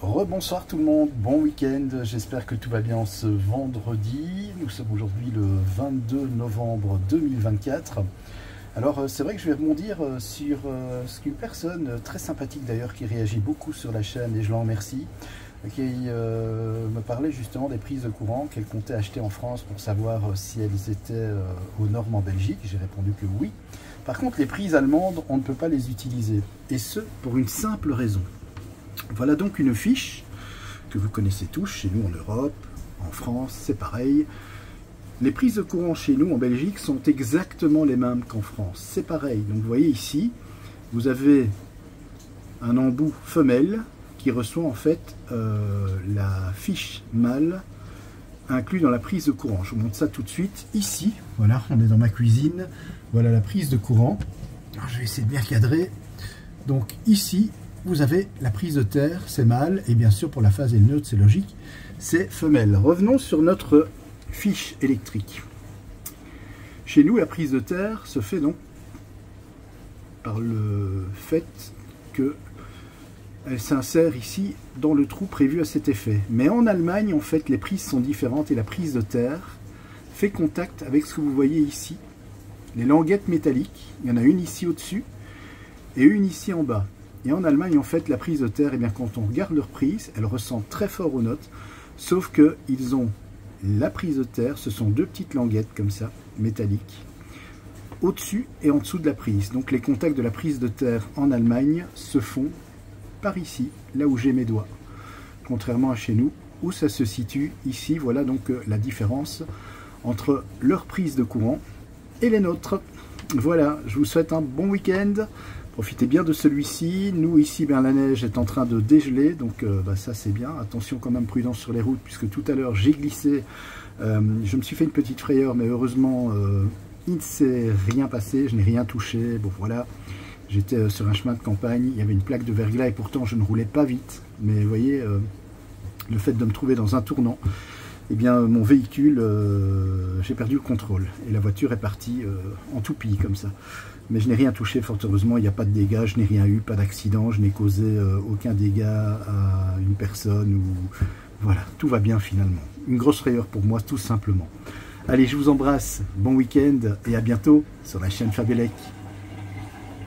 Rebonsoir tout le monde, bon week-end, j'espère que tout va bien ce vendredi. Nous sommes aujourd'hui le 22 novembre 2024. Alors c'est vrai que je vais rebondir sur ce qu'une personne très sympathique d'ailleurs qui réagit beaucoup sur la chaîne et je l'en remercie, qui me parlait justement des prises de courant qu'elle comptait acheter en France pour savoir si elles étaient aux normes en Belgique. J'ai répondu que oui. Par contre les prises allemandes, on ne peut pas les utiliser et ce pour une simple raison. Voilà donc une fiche que vous connaissez tous chez nous en Europe, en France, c'est pareil. Les prises de courant chez nous en Belgique sont exactement les mêmes qu'en France, c'est pareil. Donc vous voyez ici, vous avez un embout femelle qui reçoit en fait la fiche mâle inclus dans la prise de courant. Je vous montre ça tout de suite. Ici, voilà, on est dans ma cuisine, voilà la prise de courant. Alors, je vais essayer de bien cadrer. Donc ici, vous avez la prise de terre, c'est mâle, et bien sûr pour la phase et le neutre, c'est logique, c'est femelle. Revenons sur notre fiche électrique. Chez nous, la prise de terre se fait donc par le fait que elle s'insère ici dans le trou prévu à cet effet. Mais en Allemagne, en fait, les prises sont différentes et la prise de terre fait contact avec ce que vous voyez ici. Les languettes métalliques, il y en a une ici au-dessus et une ici en bas. Et en Allemagne, en fait, la prise de terre, eh bien, quand on regarde leur prise, elle ressemble très fort aux notes, sauf qu'ils ont la prise de terre, ce sont deux petites languettes comme ça, métalliques, au-dessus et en dessous de la prise. Donc les contacts de la prise de terre en Allemagne se font par ici, là où j'ai mes doigts, contrairement à chez nous, où ça se situe ici. Voilà donc la différence entre leur prise de courant et les nôtres. Voilà, je vous souhaite un bon week-end. Profitez bien de celui-ci. Nous ici, ben, la neige est en train de dégeler, donc ça c'est bien. Attention quand même, prudence sur les routes, puisque tout à l'heure j'ai glissé. Je me suis fait une petite frayeur, mais heureusement il ne s'est rien passé, je n'ai rien touché. Bon voilà, j'étais sur un chemin de campagne, il y avait une plaque de verglas et pourtant je ne roulais pas vite. Mais vous voyez, le fait de me trouver dans un tournant, eh bien mon véhicule, j'ai perdu le contrôle et la voiture est partie en toupie comme ça. Mais je n'ai rien touché, fort heureusement, il n'y a pas de dégâts, je n'ai rien eu, pas d'accident, je n'ai causé aucun dégât à une personne. Voilà, tout va bien finalement. Une grosse frayeur pour moi, tout simplement. Allez, je vous embrasse, bon week-end et à bientôt sur la chaîne Fabelec.